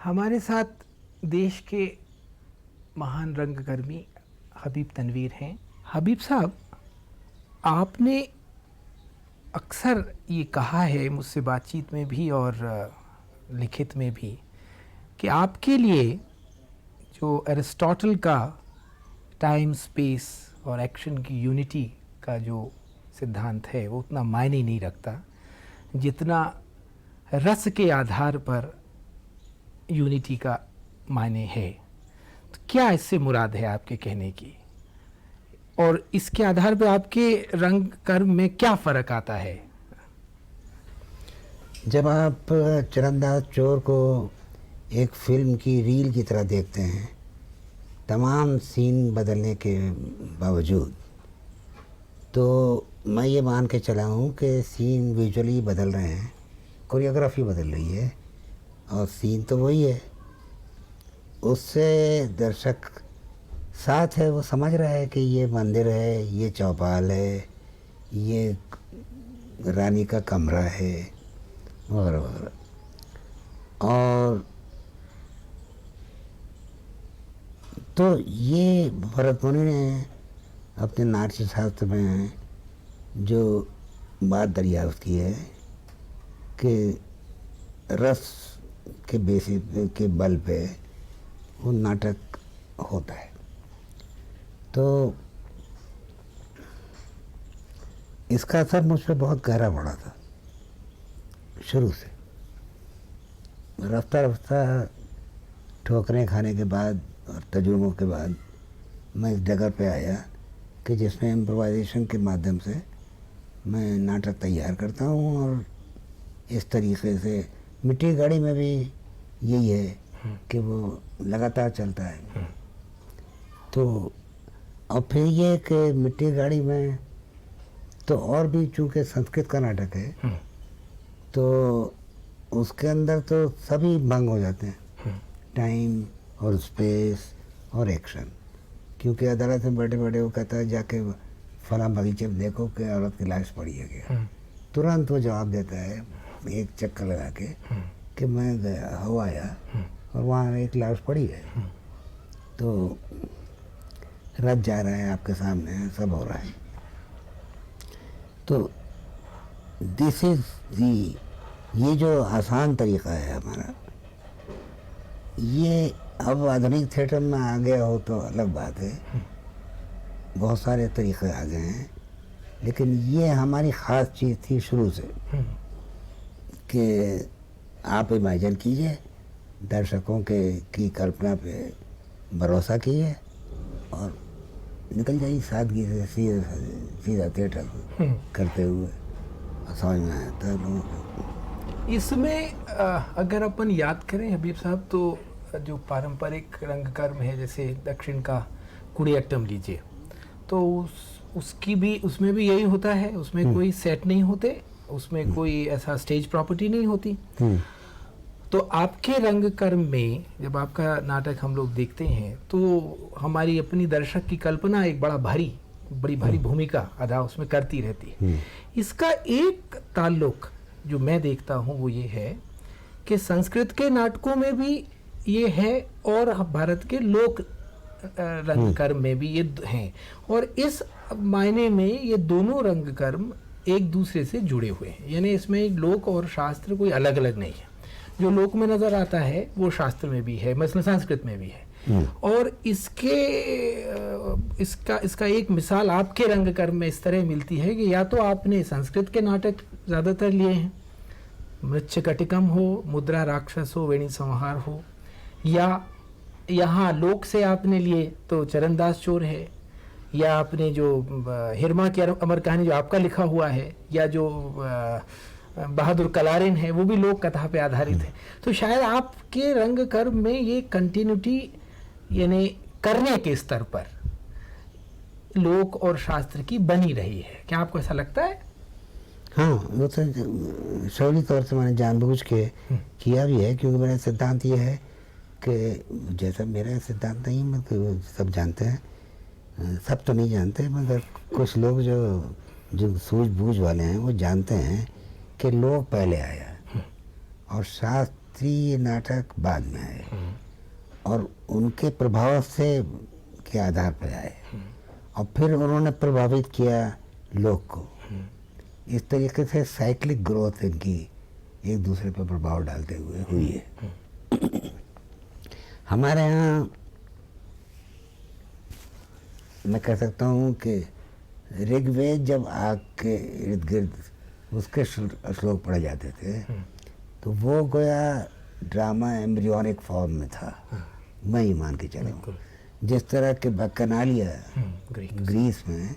हमारे साथ देश के महान रंगकर्मी हबीब तनवीर हैं। हबीब साहब, आपने अक्सर ये कहा है मुझसे बातचीत में भी और लिखित में भी कि आपके लिए जो अरिस्टोटल का टाइम स्पेस और एक्शन की यूनिटी का जो सिद्धांत है वो उतना मायने नहीं रखता जितना रस के आधार पर यूनिटी का मायने है। तो क्या इससे मुराद है आपके कहने की, और इसके आधार पर आपके रंग कर्म में क्या फ़र्क आता है? जब आप चरणदास चोर को एक फिल्म की रील की तरह देखते हैं, तमाम सीन बदलने के बावजूद, तो मैं ये मान के चला हूँ कि सीन विजुअली बदल रहे हैं, कोरियोग्राफी बदल रही है और सीन तो वही है। उससे दर्शक साथ है, वो समझ रहा है कि ये मंदिर है, ये चौपाल है, ये रानी का कमरा है, वगैरह वगैरह। और तो ये भरत मुनि ने अपने नाट्य शास्त्र में जो बात दरियाफ्त की है कि रस के बेसिस के बल पे वो नाटक होता है, तो इसका असर मुझ पर बहुत गहरा पड़ा था शुरू से। रफ्ता रफ्ता ठोकरें खाने के बाद और तजुर्बों के बाद मैं इस जगह पे आया कि जिसमें इम्प्रोवाइजेशन के माध्यम से मैं नाटक तैयार करता हूँ। और इस तरीके से मिट्टी की गाड़ी में भी यही है कि वो लगातार चलता है। तो और फिर ये कि मिट्टी की गाड़ी में तो और भी चूँकि संस्कृत का नाटक है तो उसके अंदर तो सभी भंग हो जाते हैं, टाइम और स्पेस और एक्शन। क्योंकि अदालत में बैठे बैठे वो कहता है जाके फलां बगीचे में देखो कि औरत की लाश पड़ी है क्या, तुरंत वो जवाब देता है एक चक्कर लगा के कि मैं गया हो आया और वहाँ एक लाश पड़ी है। तो रथ जा रहा है आपके सामने, सब हो रहा है। तो दिस इज दी, ये जो आसान तरीका है हमारा, ये अब आधुनिक थिएटर में आ गया हो तो अलग बात है, बहुत सारे तरीके आ गए हैं, लेकिन ये हमारी ख़ास चीज़ थी शुरू से कि आप इमेजिन कीजिए, दर्शकों के की कल्पना पे भरोसा कीजिए और निकल जाइए सादगी से सीधा थिएटर करते हुए, समझ में आता है लोगों को। इसमें अगर अपन याद करें हबीब साहब, तो जो पारंपरिक रंग कर्म है, जैसे दक्षिण का कुडियाट्टम लीजिए, तो उसमें भी यही होता है। उसमें कोई सेट नहीं होते, उसमें कोई ऐसा स्टेज प्रॉपर्टी नहीं होती। तो आपके रंग कर्म में जब आपका नाटक हम लोग देखते हैं तो हमारी अपनी दर्शक की कल्पना एक बड़ी भारी भूमिका अदा उसमें करती रहती है। इसका एक ताल्लुक जो मैं देखता हूँ वो ये है कि संस्कृत के नाटकों में भी ये है और भारत के लोक रंग कर्म में भी ये हैं, और इस मायने में ये दोनों रंग कर्म एक दूसरे से जुड़े हुए हैं। यानी इसमें लोक और शास्त्र कोई अलग अलग नहीं है। जो लोक में नज़र आता है वो शास्त्र में भी है, मसलन संस्कृत में भी है। और इसका एक मिसाल आपके रंग कर्म में इस तरह मिलती है कि या तो आपने संस्कृत के नाटक ज़्यादातर लिए हैं, मृच्छकटिकम हो, मुद्रा राक्षस हो, वेणी संहार हो, या यहाँ लोक से आपने लिए तो चरणदास चोर है, या आपने जो हिरमा की अमर कहानी जो आपका लिखा हुआ है, या जो बहादुर कलारिन है वो भी लोक कथा पे आधारित है। तो शायद आपके रंग कर्म में ये कंटिन्यूटी यानी करने के स्तर पर लोक और शास्त्र की बनी रही है। क्या आपको ऐसा लगता है? हाँ, वो तो शौरी तौर से मैंने जानबूझ के किया भी है, क्योंकि मेरा सिद्धांत ये है कि जैसा मेरा सिद्धांत नहीं, मतलब सब जानते हैं, सब तो नहीं जानते, मगर कुछ लोग जो सूझबूझ वाले हैं वो जानते हैं कि लोक पहले आया और शास्त्र शास्त्री ये नाटक बाद में आए और उनके प्रभाव से के आधार पर आए और फिर उन्होंने प्रभावित किया लोक को। इस तरीके से साइक्लिक ग्रोथ इनकी एक दूसरे पर प्रभाव डालते हुए हुई है। हमारे यहाँ मैं कह सकता हूँ कि ऋग्वेद जब आग के इर्द गिर्द उसके श्लोक पढ़े जाते थे तो वो गोया ड्रामा एम्ब्रियोनिक फॉर्म में था। मैं ही मान के चलूँ जिस तरह के बकनालिया ग्रीस में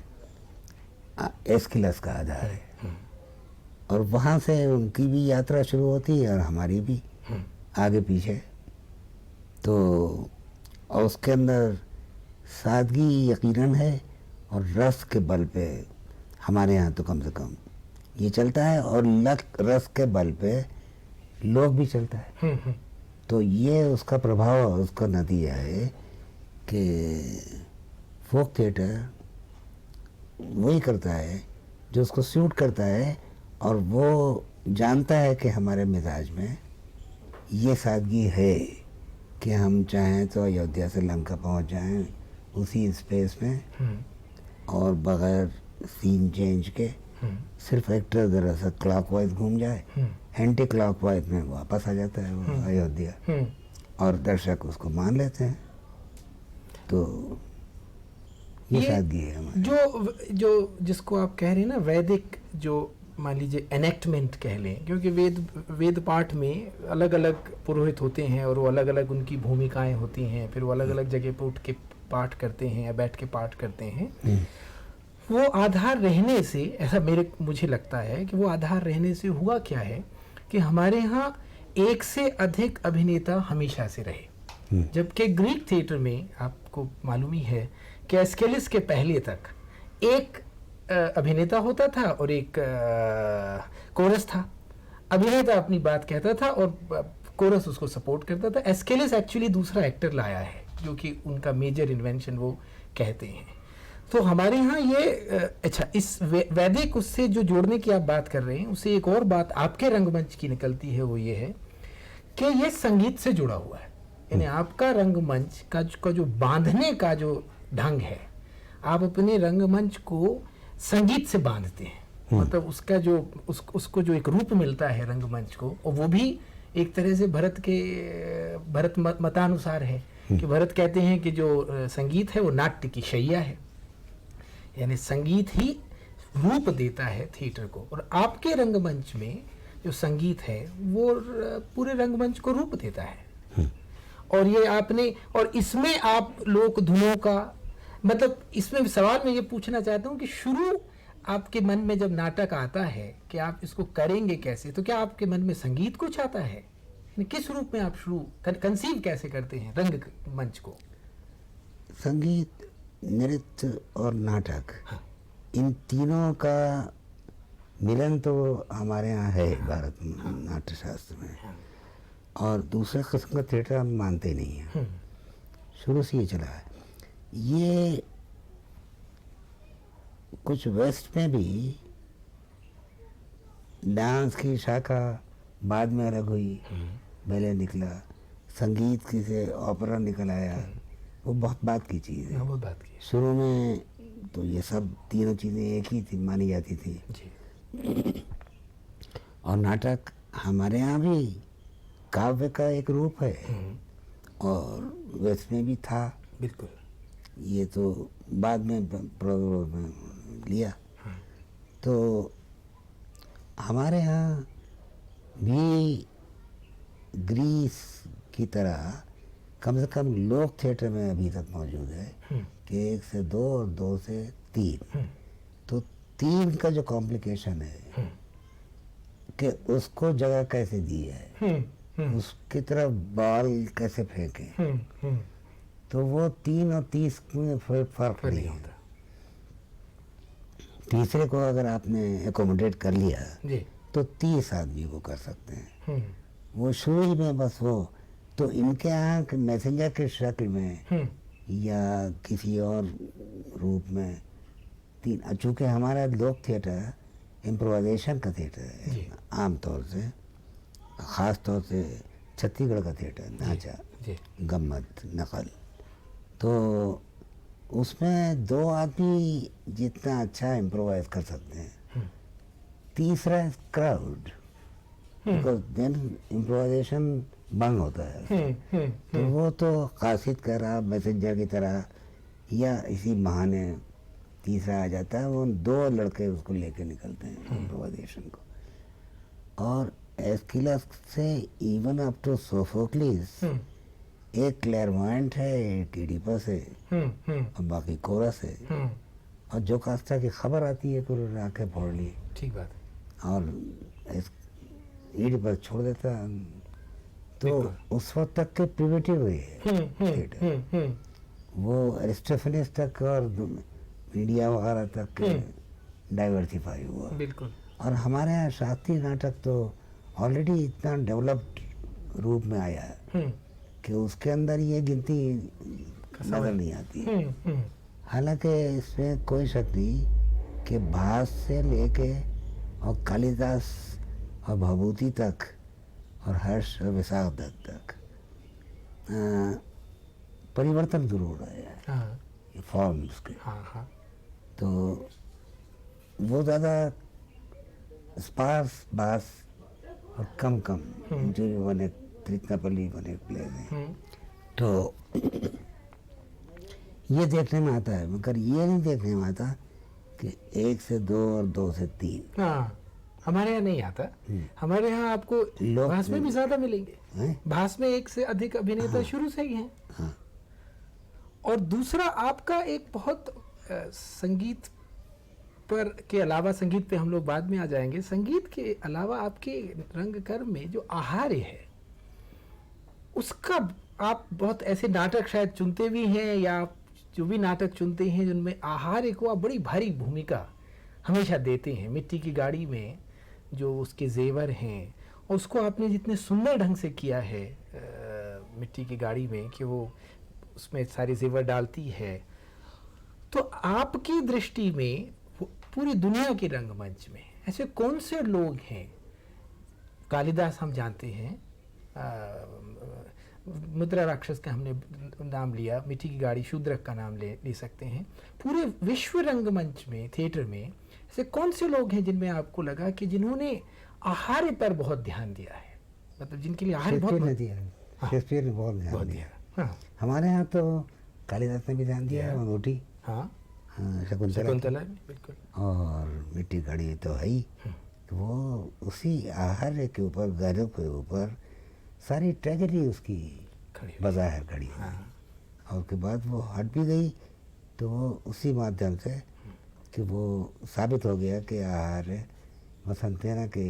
एस्किलस का आधार है और वहाँ से उनकी भी यात्रा शुरू होती है और हमारी भी आगे पीछे। तो और उसके अंदर सादगी यकीनन है और रस के बल पे हमारे यहाँ तो कम से कम ये चलता है और रस के बल पे लोग भी चलता है। तो ये उसका प्रभाव, उसका नतीजा है कि फोक थिएटर वही करता है जो उसको सूट करता है और वो जानता है कि हमारे मिजाज में ये सादगी है कि हम चाहें तो अयोध्या से लंका पहुंच जाएं उसी स्पेस में और बगैर सीन चेंज के सिर्फ एक्टर ज़रा सा क्लॉकवाइज घूम जाए, एंटी क्लॉकवाइज में वापस आ जाता है वो अयोध्या और दर्शक उसको मान लेते हैं। तो ये सादगी है हमारी। जो जिसको आप कह रहे हैं ना वैदिक, जो मान लीजिए एनेक्टमेंट कह लें, क्योंकि वेद पाठ में अलग अलग पुरोहित होते हैं और वो अलग अलग उनकी भूमिकाएं होती हैं, फिर वो अलग अलग जगह पर उठ के पाठ करते हैं या बैठ के पाठ करते हैं। वो आधार रहने से, ऐसा मुझे लगता है कि वो आधार रहने से हुआ क्या है कि हमारे यहाँ एक से अधिक अभिनेता हमेशा से रहे, जबकि ग्रीक थिएटर में आपको मालूम ही है कि एस्केलिस के पहले तक एक अभिनेता होता था और एक कोरस था। अभिनेता अपनी बात कहता था और कोरस उसको सपोर्ट करता था। एस्केलिस एक्चुअली दूसरा एक्टर लाया है जो कि उनका मेजर इन्वेंशन वो कहते हैं। तो हमारे यहाँ ये अच्छा, इस वैदिक उससे जो जोड़ने की आप बात कर रहे हैं उससे एक और बात आपके रंगमंच की निकलती है, वो ये है कि ये संगीत से जुड़ा हुआ है। यानी आपका रंगमंच का जो बांधने का जो ढंग है, आप अपने रंगमंच को संगीत से बांधते हैं। मतलब उसका जो उसको जो एक रूप मिलता है रंगमंच को, और वो भी एक तरह से भरत मतानुसार है कि भरत कहते हैं कि जो संगीत है वो नाट्य की शैया है, यानी संगीत ही रूप देता है थिएटर को। और आपके रंगमंच में जो संगीत है वो पूरे रंगमंच को रूप देता है। और ये आपने, और इसमें आप लोक धुनों का, मतलब इसमें सवाल मैं ये पूछना चाहता हूँ कि शुरू आपके मन में जब नाटक आता है कि आप इसको करेंगे कैसे, तो क्या आपके मन में संगीत कुछ आता है? किस रूप में आप शुरू कंसीव कैसे करते हैं रंग मंच को? संगीत, नृत्य और नाटक, इन तीनों का मिलन तो हमारे यहाँ है भारत नाट्य शास्त्र में। और दूसरे किस्म का थिएटर हम मानते नहीं हैं, शुरू से ये चला है। ये कुछ वेस्ट में भी डांस की शाखा बाद में अलग हुई, बैले निकला, संगीत की से ओपेरा निकल आया, वो बहुत बात की चीज़ है। बहुत बात की। शुरू में तो ये सब तीनों चीज़ें एक ही थी, मानी जाती थी जी। और नाटक हमारे यहाँ भी काव्य का एक रूप है और वेस्ट में भी था। बिल्कुल। ये तो बाद में प्रोग्राम में लिया। तो हमारे यहाँ भी ग्रीस की तरह कम से कम लोक थिएटर में अभी तक मौजूद है कि 1 से 2 और 2 से 3। तो 3 का जो कॉम्प्लिकेशन है कि उसको जगह कैसे दी है, उसकी तरफ बॉल कैसे फेंके, तो वो 3 और 30 में फर्क नहीं होता। तीसरे को अगर आपने एकोमोडेट कर लिया जी, तो 30 आदमी को कर सकते हैं। वो शुरू ही में बस वो तो इनके यहाँ मैसेंजर के शक्ल में या किसी और रूप में 3। चूँकि हमारा लोक थिएटर इम्प्रोवाइजेशन का थिएटर है आम तौर से, ख़ास तौर से छत्तीसगढ़ का थिएटर नाचा, जी गम्मत, नकल, तो उसमें 2 आदमी जितना अच्छा इम्प्रोवाइज कर सकते हैं, तीसरा है क्राउड, बिकॉज देन इम्प्रोवाइजेशन बंद होता है। तो वो तो कासिद का रहा मैसेंजर की तरह या इसी बहाने तीसरा आ जाता है, वो 2 लड़के उसको लेके निकलते हैं इम्प्रोवाइजेशन को। और एस्किलस से इवन अप टू सोफोक्लिस, एक क्लेरमॉन्ट है, एक इडिपस है, और बाकी कोरस है। और जो कास्टा की खबर आती है तो आंखें फोड़ ली, ठीक बात है। और इडिपस छोड़ देता। तो उस वक्त तक के प्रिमिटिव हुए थिएटर, वो एरिस्टोफेनेस तक और मीडिया वगैरह तक डाइवर्सिफाई हुआ। बिल्कुल। और हमारे यहाँ शास्त्रीय नाटक तो ऑलरेडी इतना डेवलप्ड रूप में आया है कि उसके अंदर ये गिनती नजर नहीं आती है। हालांकि इसमें कोई शक नहीं कि भास से लेके और कालिदास और भभूति तक और हर्ष और विशाख दत्त तक परिवर्तन जरूर आया है। हाँ ये फॉर्म्स के। हाँ हाँ। तो वो ज़्यादा स्पार्स बास और कम कम जो बने त्रिकनापल्ली बने प्लेयर हैं। तो ये देखने में आता है, मगर ये नहीं देखने में आता कि 1 से 2 और 2 से 3। हाँ, हमारे यहाँ नहीं आता। हमारे यहाँ आपको लोग- भास में भी ज्यादा मिलेंगे। हैं? भास में 1 से अधिक अभिनेता शुरू से ही हैं। हाँ। और दूसरा आपका एक बहुत संगीत पर के अलावा, संगीत पे हम लोग बाद में आ जाएंगे, संगीत के अलावा आपके रंगकर्म में जो आहार्य है उसका आप बहुत ऐसे नाटक शायद चुनते भी हैं, या आप जो भी नाटक चुनते हैं जिनमें आहार्य को आप बड़ी भारी भूमिका हमेशा देते हैं। मिट्टी की गाड़ी में जो उसके जेवर हैं, उसको आपने जितने सुंदर ढंग से किया है मिट्टी की गाड़ी में, कि वो उसमें सारे जेवर डालती है। तो आपकी दृष्टि में पूरी दुनिया के रंगमंच में ऐसे कौन से लोग हैं? कालिदास हम जानते हैं, मुद्रा राक्षस का हमने नाम लिया, मिट्टी की गाड़ी, शूद्रक का नाम ले सकते हैं। पूरे विश्व रंगमंच में, थिएटर में ऐसे कौन से लोग हैं जिनमें आपको लगा कि जिन्होंने आहार्य पर बहुत ध्यान दिया है, मतलब जिनके लिए आहार्य बहुत शेक्सपियर ने दिया, शेक्सपियर ने बहुत ध्यान दिया। हाँ हमारे यहाँ तो कालिदास ने भी ध्यान दिया, मरोटी, हाँ शकुंतला, बिल्कुल, और मिट्टी घड़ी तो है ही। तो वो उसी आहार्य के ऊपर, गैरों के ऊपर सारी ट्रेजेडी उसकी बज़ाहिर खड़ी हुई। और उसके बाद वो हट भी गई, तो वो उसी माध्यम से कि वो साबित हो गया कि आहार्य वसंतेना के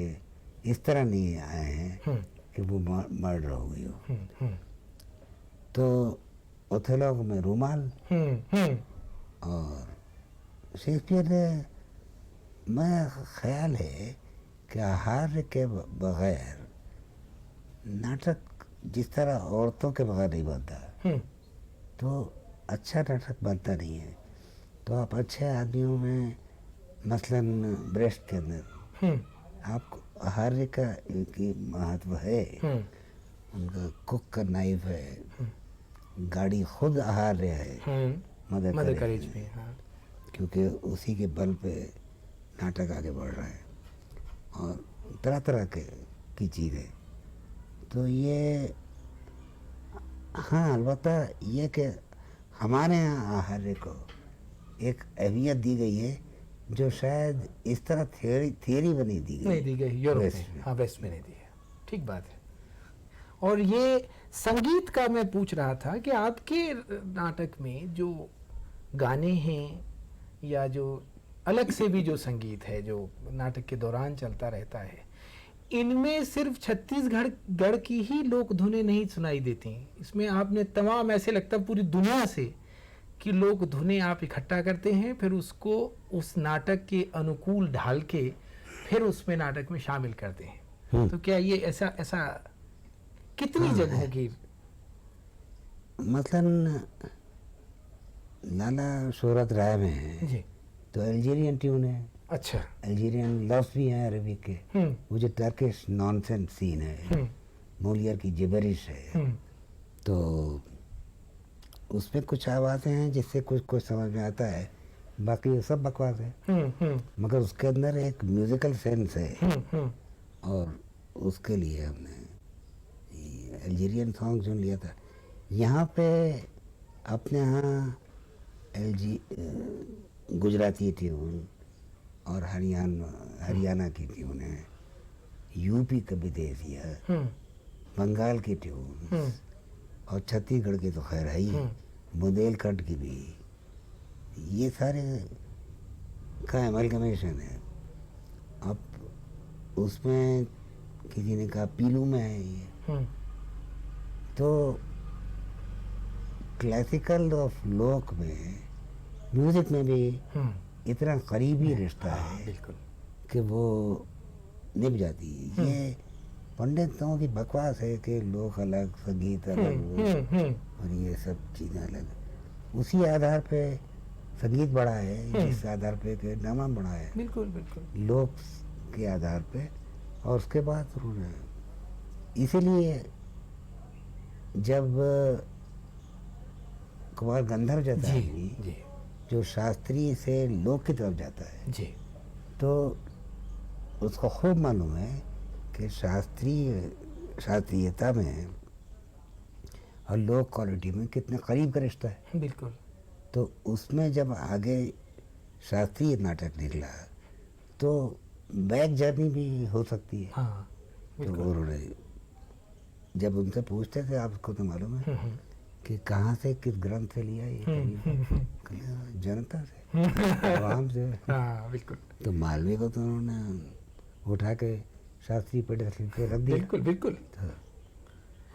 इस तरह नहीं आए हैं कि वो मर्डर हो गई हो। तो ओथेलो में रूमाल, और शेक्सपियर ने, मैं ख्याल है कि आहार्य के बगैर नाटक जिस तरह औरतों के बगैर नहीं बनता, तो अच्छा नाटक बनता नहीं है। तो आप अच्छे आदमियों में मसलन ब्रेस्ट के अंदर आपको आहार्य का एक महत्व है। उनका कुक का नाइफ है, गाड़ी खुद आहार्य है, मदर करेज में, क्योंकि उसी के बल पे नाटक आगे बढ़ रहा है, और तरह तरह की चीज़ें। तो ये, हाँ, अलबत्ता ये कि हमारे यहाँ आहार्य को एक अहमियत दी गई है जो शायद इस तरह थियरी बनी दी गई, नहीं दी गई यूरोप में, हाँ वेस्ट में नहीं दी है। ठीक बात है। और ये संगीत का मैं पूछ रहा था कि आपके नाटक में जो गाने हैं या जो अलग से भी जो संगीत है जो नाटक के दौरान चलता रहता है, इनमें सिर्फ छत्तीसगढ़ की ही लोक धुनें नहीं सुनाई देती। इसमें आपने तमाम, ऐसे लगता पूरी दुनिया से कि लोक धुनें आप इकट्ठा करते हैं, फिर उसको उस नाटक के अनुकूल ढाल के फिर उसमें नाटक में शामिल करते हैं। तो क्या ये ऐसा कितनी जगहों की? मसलन लाला शोहरत राय में है जी, तो अल्जीरियन ट्यून है। अच्छा, अल्जीरियन लफ्ज़ भी हैं अरबी के। वो जो टर्किश नॉनसेंस सीन है, मोलियर की जिबरिश है। तो उसमें कुछ आवाज़ें हैं जिससे कुछ कुछ समझ में आता है, बाकी ये सब बकवास है। मगर उसके अंदर एक म्यूजिकल सेंस है। और उसके लिए हमने अल्जीरियन सॉन्ग चुन लिया था। यहाँ पे अपने यहाँ गुजराती ट्यून और हरियाणा की ट्यून है, यूपी का विदेशी है, बंगाल की ट्यून और छत्तीसगढ़ की तो खैर है ही, बुंदेलखंड की भी, ये सारे का एमलगमेशन है। अब उसमें किसी ने कहा पीलू में है ये, तो क्लासिकल और लोक में म्यूजिक में भी इतना करीबी रिश्ता है बिल्कुल कि वो निभ जाती है। ये पंडितों की बकवास है कि लोक अलग, संगीत अलग, और ये सब चीज़ें अलग। उसी आधार पे संगीत बढ़ा है, जिस आधार पे के ड्रामा बढ़ा है, बिल्कुल बिल्कुल लोक के आधार पे। और उसके बाद उन्होंने, इसीलिए जब कुमार गंधर्व जाता है जी जो शास्त्रीय से लोक की तरफ जाता है, जी तो उसको खूब मालूम है कि शास्त्रीयता में और लोक क्वालिटी में कितने करीब का रिश्ता है। बिल्कुल। तो उसमें जब आगे शास्त्रीय नाटक निकला तो बैक जर्नी भी हो सकती है। हाँ तो उन्होंने जब उनसे पूछते थे, आपको तो मालूम है कि कहाँ से, किस ग्रंथ से लिया ये, जनता से, आवाम से। हाँ बिल्कुल। तो मालवीय को तो उन्होंने उठा के शास्त्रीय पेड़ पे रख दिया। बिल्कुल बिल्कुल।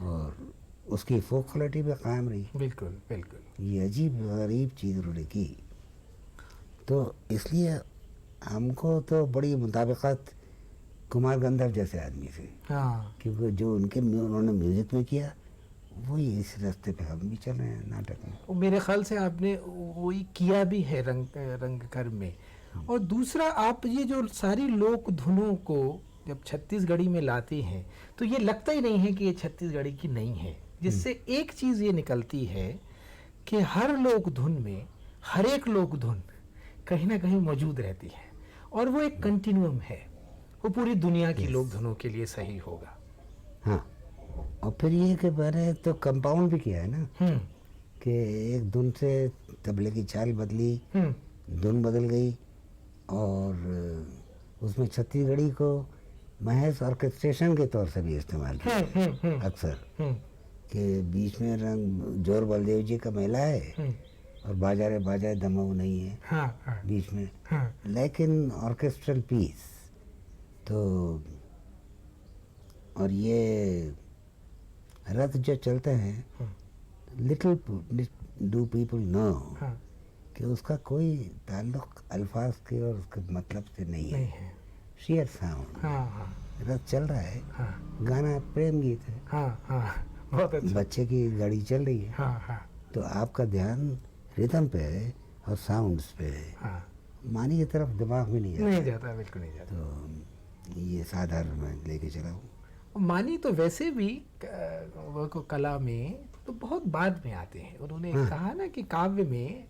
और उसकी फोक क्वालिटी भी कायम रही। बिल्कुल बिल्कुल। ये अजीब गरीब चीज़ उन्होंने की। तो इसलिए हमको तो बड़ी मुताबिकत कुमार गंधर्व जैसे आदमी से, हाँ क्योंकि जो उन्होंने म्यूजिक में किया वही इस रास्ते पे हम भी चल रहे हैं नाटक में। वो मेरे ख्याल से आपने वही किया भी है रंगकर्म में। और दूसरा, आप ये जो सारी लोक धुनों को जब छत्तीसगढ़ी में लाते हैं तो ये लगता ही नहीं है कि ये छत्तीसगढ़ी की नहीं है, जिससे एक चीज़ ये निकलती है कि हर लोक धुन में हर एक लोक धुन कहीं ना कहीं मौजूद रहती है, और वो एक कंटिन्यूम है, वो पूरी दुनिया की लोक धुनों के लिए सही होगा। हाँ, और फिर ये कि मैंने तो कंपाउंड भी किया है ना, कि एक धुन से तबले की चाल बदली, धुन बदल गई, और उसमें छत्तीसगढ़ी को महज ऑर्केस्ट्रेशन के तौर से भी इस्तेमाल किया अक्सर, कि बीच में रंग जोर बलदेव जी का मेला है और बाजारे बाजाए दमऊ नहीं है। हाँ, बीच में, हाँ, लेकिन ऑर्केस्ट्रल पीस। तो और ये रथ जो चलते हैं, लिटिल डू पीपल नो कि उसका कोई ताल्लुक अल्फाज के और उसके मतलब से नहीं है। Share sound. रथ चल रहा है, गाना प्रेम गीत है, बहुत अच्छा। बच्चे की गाड़ी चल रही है, तो आपका ध्यान रिदम पे है और साउंड्स पे है, मानी की तरफ दिमाग में नहीं जाता, बिल्कुल नहीं जाता। तो ये साधारण मैं लेके चला हूँ। मानी तो वैसे भी वो को कला में तो बहुत बाद में आते हैं। उन्होंने कहा ना कि काव्य में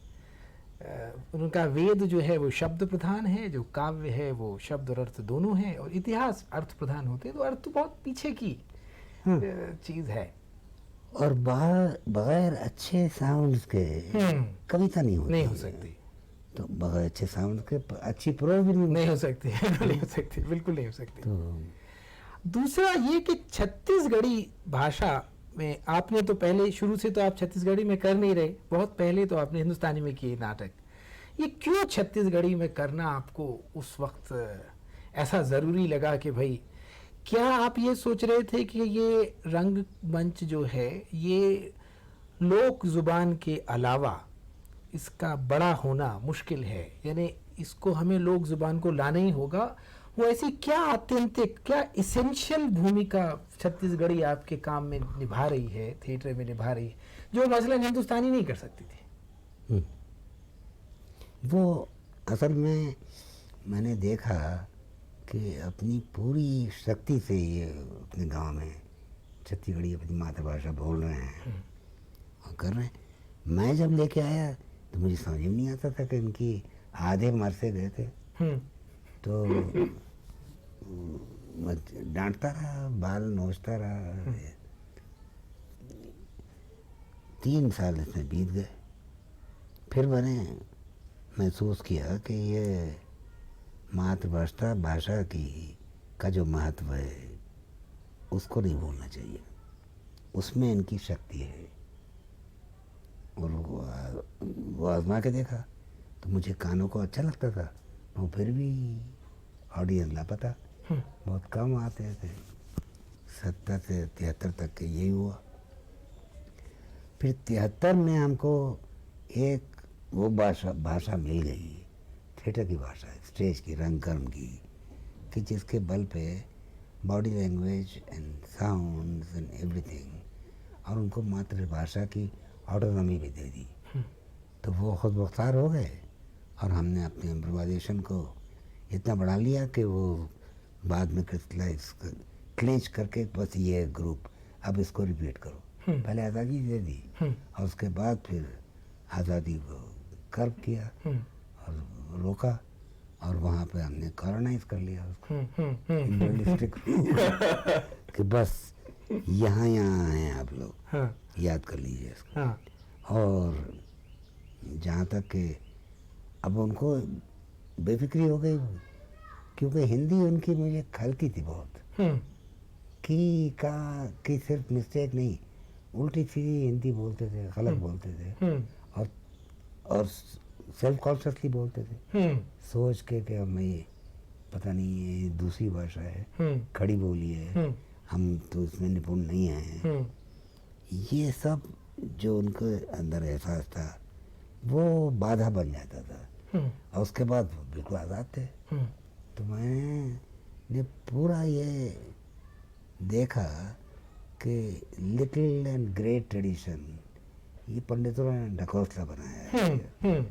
उनका वेद जो है वो शब्द प्रधान है, जो काव्य है वो शब्द और अर्थ दोनों हैं, और इतिहास अर्थ प्रधान होते हैं। तो अर्थ तो बहुत पीछे की चीज है, और बगैर अच्छे साउंड्स के कविता नहीं हो सकती। तो बगैर अच्छे साउंड के अच्छी प्रोज भी नहीं हो सकती। नहीं हो सकती, बिल्कुल नहीं हो सकती। तो दूसरा ये कि छत्तीसगढ़ी भाषा में आपने तो पहले शुरू से तो आप छत्तीसगढ़ी में कर नहीं रहे, बहुत पहले तो आपने हिंदुस्तानी में किए नाटक। ये क्यों छत्तीसगढ़ी में करना आपको उस वक्त ऐसा ज़रूरी लगा कि भाई, क्या आप ये सोच रहे थे कि ये रंगमंच जो है ये लोक जुबान के अलावा इसका बड़ा होना मुश्किल है, यानी इसको हमें लोक जुबान को लाना ही होगा? वो ऐसी क्या आत्यंतिक, क्या इसेंशियल भूमिका छत्तीसगढ़ी आपके काम में निभा रही है, थिएटर में निभा रही है, जो मसलन हिंदुस्तानी नहीं कर सकती थी? वो असल में मैंने देखा कि अपनी पूरी शक्ति से ये अपने गांव में छत्तीसगढ़ी अपनी मातृभाषा बोल रहे हैं और कर रहे हैं। मैं जब लेके आया तो मुझे समझ में नहीं आता था कि इनकी आधे मर से गए थे। तो मैं डांटता रहा, बाल नोचता रहा। 3 साल इसमें बीत गए। फिर मैंने महसूस किया कि ये मातृभाषा भाषा की का जो महत्व है उसको नहीं भूलना चाहिए, उसमें इनकी शक्ति है। और वो आजमा के देखा तो मुझे कानों को अच्छा लगता था, वो फिर भी ऑडियंस लापता, बहुत कम आते थे। 70 से 73 तक के यही हुआ। फिर 73 में हमको एक वो भाषा मिल गई, थिएटर की भाषा, स्टेज की, रंगकर्म की, कि जिसके बल पे body language and sounds and everything, और उनको मातृभाषा की ऑटोनॉमी भी दे दी। तो वो खुद मुख्तार हो गए और हमने अपने इम्प्रोवाइजेशन को इतना बढ़ा लिया कि वो बाद में क्लिंच करके बस ये ग्रुप अब इसको रिपीट करो। पहले आज़ादी दे दी और उसके बाद फिर आज़ादी को कर्व किया और रोका, और वहाँ पे हमने कॉलोनाइज कर लिया उसको इंडिविजुअलिस्टिक कि बस यहाँ हैं आप लोग, याद कर लीजिए इसको। और जहाँ तक कि अब उनको बेफिक्री हो गई, क्योंकि हिंदी उनकी मुझे खलती थी बहुत, कि सिर्फ मिस्टेक नहीं, उल्टी सीधी हिंदी बोलते थे, गलत बोलते थे, और सेल्फ कॉन्शियसली बोलते थे, सोच के कि हमें ये पता नहीं ये दूसरी भाषा है, खड़ी बोली है, हम तो इसमें निपुण नहीं हैं। ये सब जो उनके अंदर एहसास था वो बाधा बन जाता था, और उसके बाद वो बिल्कुल आज़ाद थे। तो मैंने पूरा ये देखा कि लिटिल एंड ग्रेट ट्रेडिशन ये पंडितों ने ढकोसला बनाया है।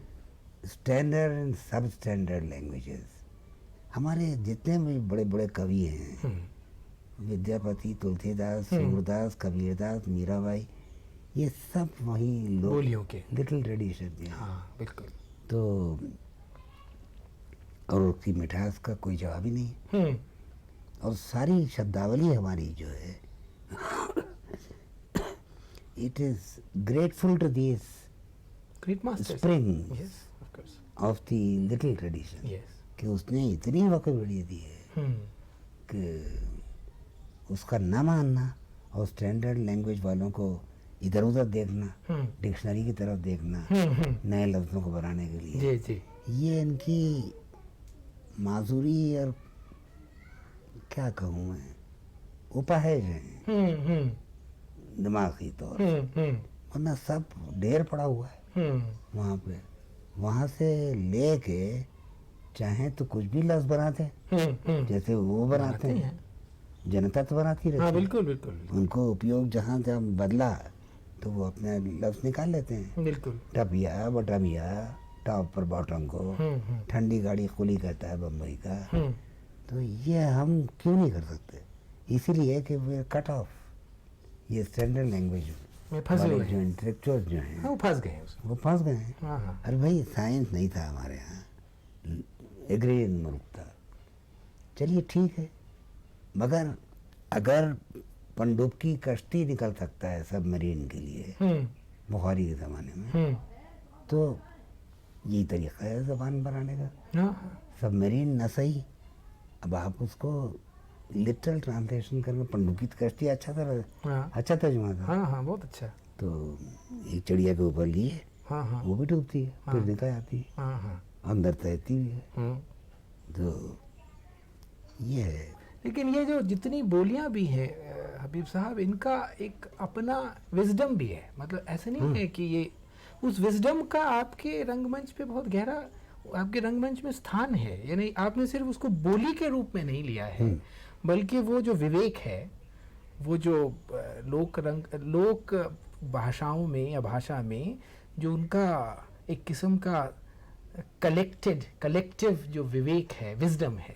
स्टैंडर्ड एंड सब स्टैंडर्ड लैंग्वेजेस, हमारे जितने भी बड़े बड़े कवि हैं, विद्यापति, तुलसीदास, सूरदास, कबीरदास, मीराबाई, ये सब वही लोग बोलियों के लिटिल ट्रेडिशन के। हाँ बिल्कुल। तो और उसकी मिठास का कोई जवाब ही नहीं। और सारी शब्दावली हमारी जो है it is grateful to this great masters, spring yes of course, of the little tradition, yes, कि उसने इतनी वोकैबुलरी दी है कि उसका न मानना और स्टैंडर्ड लैंग्वेज वालों को इधर उधर देखना, डिक्शनरी की तरफ देखना नए लफ्ज़ों को बनाने के लिए, जी जी, ये इनकी माजूरी और क्या कहूँ मैं, उपाहेज हैं दिमागी तौर पर, वरना सब ढेर पड़ा हुआ है वहाँ पे। वहाँ से लेके चाहे तो कुछ भी लफ्ज़ बनाते हैं, जैसे वो बनाते हैं, जनता तो बनाती रहती है। बिल्कुल बिल्कुल, उनको उपयोग जहाँ जहाँ बदला तो वो अपने लफ्ज़ निकाल लेते हैं। बिल्कुल, टपिया बटमिया, टॉप पर बॉटम को, ठंडी गाड़ी कुली कहता है बम्बई का। तो ये हम क्यों नहीं कर सकते? इसीलिए कि वे कट ऑफ, ये स्टैंडर्ड लैंग्वेज में फंसे हुए जो इंटेलेक्चुअल जो हैं वो फंस गए हैं उसमें। वो फंस गए हैं। अरे भाई साइंस नहीं था हमारे यहाँ, एग्रीन मुल्क था। चलिए ठीक है, मगर अगर पनडुब्बी कश्ती निकल सकता है सबमरीन के लिए बुखारी के ज़माने में, तो यही तरीका है ज़बान बनाने का। सबमरीन न सही, अब आप उसको लिटरल ट्रांसलेशन करके पनडुब्बी कश्ती अच्छा तर्जुमा था। हाँ बहुत अच्छा। तो एक चिड़िया के ऊपर लिए, वो भी डूबती है, फिर निकल आती है, अंदर तैरती भी है। तो ये है। लेकिन ये जो जितनी बोलियां भी हैं हबीब साहब, इनका एक अपना विजडम भी है, मतलब ऐसा नहीं है कि ये उस विजडम का आपके रंगमंच पे बहुत गहरा, आपके रंगमंच में स्थान है। यानी आपने सिर्फ उसको बोली के रूप में नहीं लिया है, बल्कि वो जो विवेक है, वो जो लोक भाषाओं में या भाषा में जो उनका एक किस्म का कलेक्टिव जो विवेक है, विजडम है,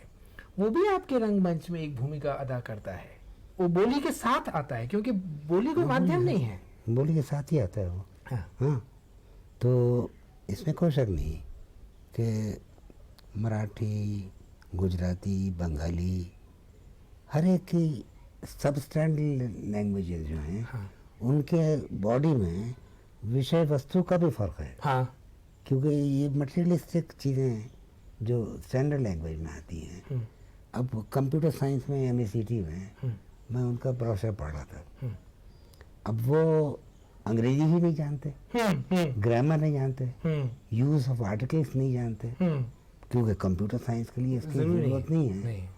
वो भी आपके रंगमंच में एक भूमिका अदा करता है। वो बोली के साथ आता है, क्योंकि बोली कोई माध्यम नहीं है। बोली के साथ ही आता है वो। हाँ। हाँ, तो इसमें कोई शक नहीं कि मराठी, गुजराती, बंगाली, हर एक की सब स्टैंडर्ड लैंग्वेजेस जो हैं, हाँ। उनके बॉडी में विषय वस्तु का भी फर्क है। हाँ। क्योंकि ये मटेरियलिस्टिक चीज़ें जो स्टैंडर्ड लैंग्वेज में आती हैं, अब कंप्यूटर साइंस में एमएसीटी में मैं उनका ब्रोशर पढ़ रहा था। अब वो अंग्रेजी ही नहीं जानते, ग्रामर नहीं जानते, यूज़ ऑफ आर्टिकल्स नहीं जानते, क्योंकि कंप्यूटर साइंस के लिए इसकी ज़रूरत नहीं है।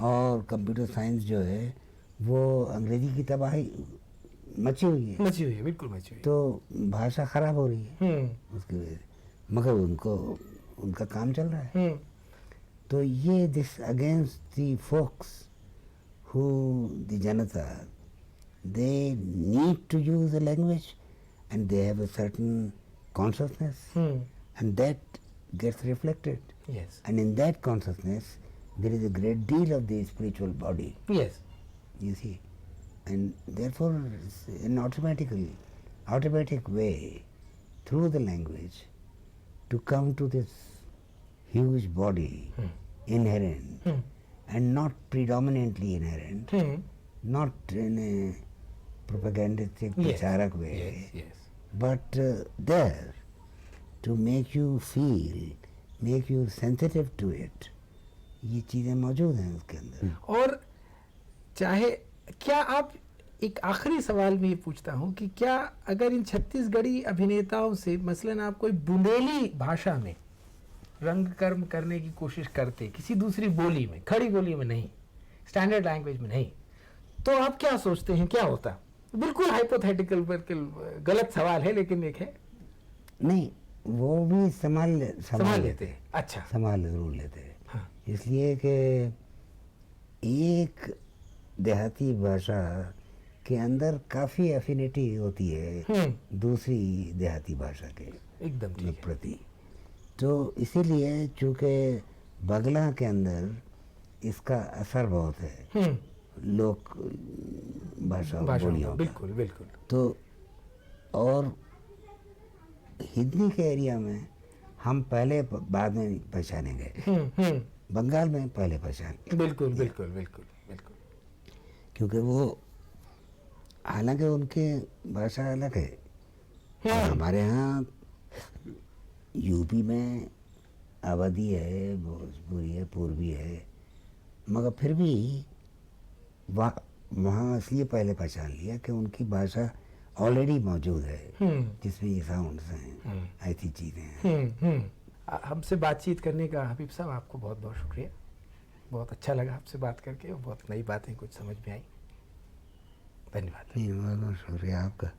और कंप्यूटर साइंस जो है वो अंग्रेजी की तबाही मची हुई है, बिल्कुल मची हुई है। तो भाषा खराब हो रही है उसकी वजह से, मगर उनको उनका काम चल रहा है। तो ये this against the folks who the Janata, they need to use a language and they have a certain consciousness and that gets reflected, Yes. and in that consciousness there is a great deal of the spiritual body, Yes. you see, and therefore it's an automatic way through the language to come to this huge body, inherent and not predominantly inherent, not in a propagandistic pracharak way, Yes. but there to make you feel, make you sensitive to it. ये चीज़ें मौजूद हैं उसके अंदर। और चाहे क्या आप, एक आखिरी सवाल भी पूछता हूँ कि क्या अगर इन छत्तीसगढ़ी अभिनेताओं से मसलन आप कोई बुंदेली भाषा में रंग कर्म करने की कोशिश करते, किसी दूसरी बोली में, खड़ी बोली में नहीं, स्टैंडर्ड लैंग्वेज में नहीं, तो आप क्या सोचते हैं क्या होता? बिल्कुल हाइपोथेटिकल, बिल्कुल गलत सवाल है, लेकिन एक है। नहीं, वो भी संभाल लेते हैं। अच्छा, संभाल जरूर लेते हैं। हाँ। इसलिए कि एक देहाती भाषा के अंदर काफ़ी एफिनिटी होती है दूसरी देहाती भाषा के एकदम ठीक है। प्रति। तो इसीलिए चूँकि बगला के अंदर इसका असर बहुत है लोक भाषा बोलियों का। बिल्कुल बिल्कुल। तो और हिंदी के एरिया में हम पहले बाद में पहचानेंगे, बंगाल में पहले पहचान। बिल्कुल बिल्कुल बिल्कुल बिल्कुल। क्योंकि वो हालांकि उनके भाषा अलग है, और हमारे यहाँ यूपी में अवधी है, भोजपुरी है, पूर्वी है, मगर फिर भी वहाँ इसलिए पहले पहचान लिया कि उनकी भाषा ऑलरेडी मौजूद है जिसमें ये साउंड्स हैं, ऐसी चीज़ें हैं। हमसे बातचीत करने का हबीब साहब आपको बहुत बहुत शुक्रिया। बहुत अच्छा लगा आपसे बात करके, बहुत नई बातें कुछ समझ में आई। धन्यवाद। बहुत बहुत शुक्रिया आपका।